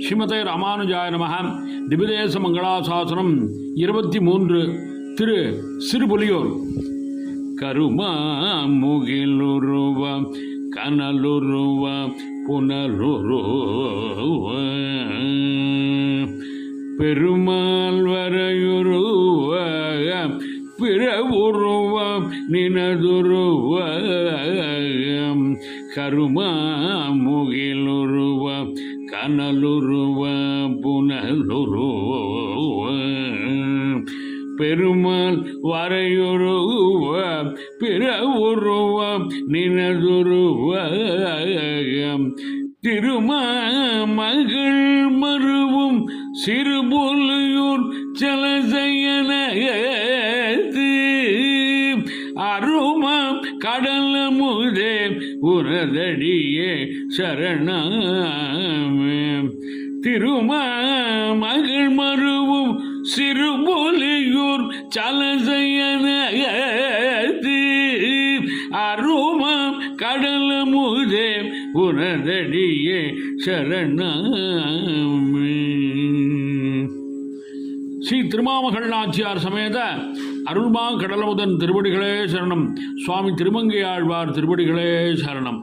ஸ்ரீமதே ராமானுஜாய நமः. திவ்யதேச மங்களாசாசனம் 23 திரு சிறுபுலியூர். கருமா முகிலுருவ கனலுருவ புனலுருவ பெருமாள் வரையுருவ பிறவுருவ நினதுருவ கருமா முகிலுருவ கனலுருவ புனலுருவ பெருமாள் வரையுருவ பிறவுருவ நினதுருவ திருமாமகள் மருவும் சிறுபுலியூர் சலசயனது அருமாம் கடலமுதே உரதடியே சரணாமே. திருமாமகள் மருவும் சிறுபுலியூர் சலசயனது அருமாம் கடலமுதே உனதடியே சரணாமே. ஸ்ரீ திருமாமகள் நாச்சியார் சமேத அருள்மா கடலமுதன் திருவடிகளே சரணம். சுவாமி திருமங்கையாழ்வார் திருவடிகளே சரணம்.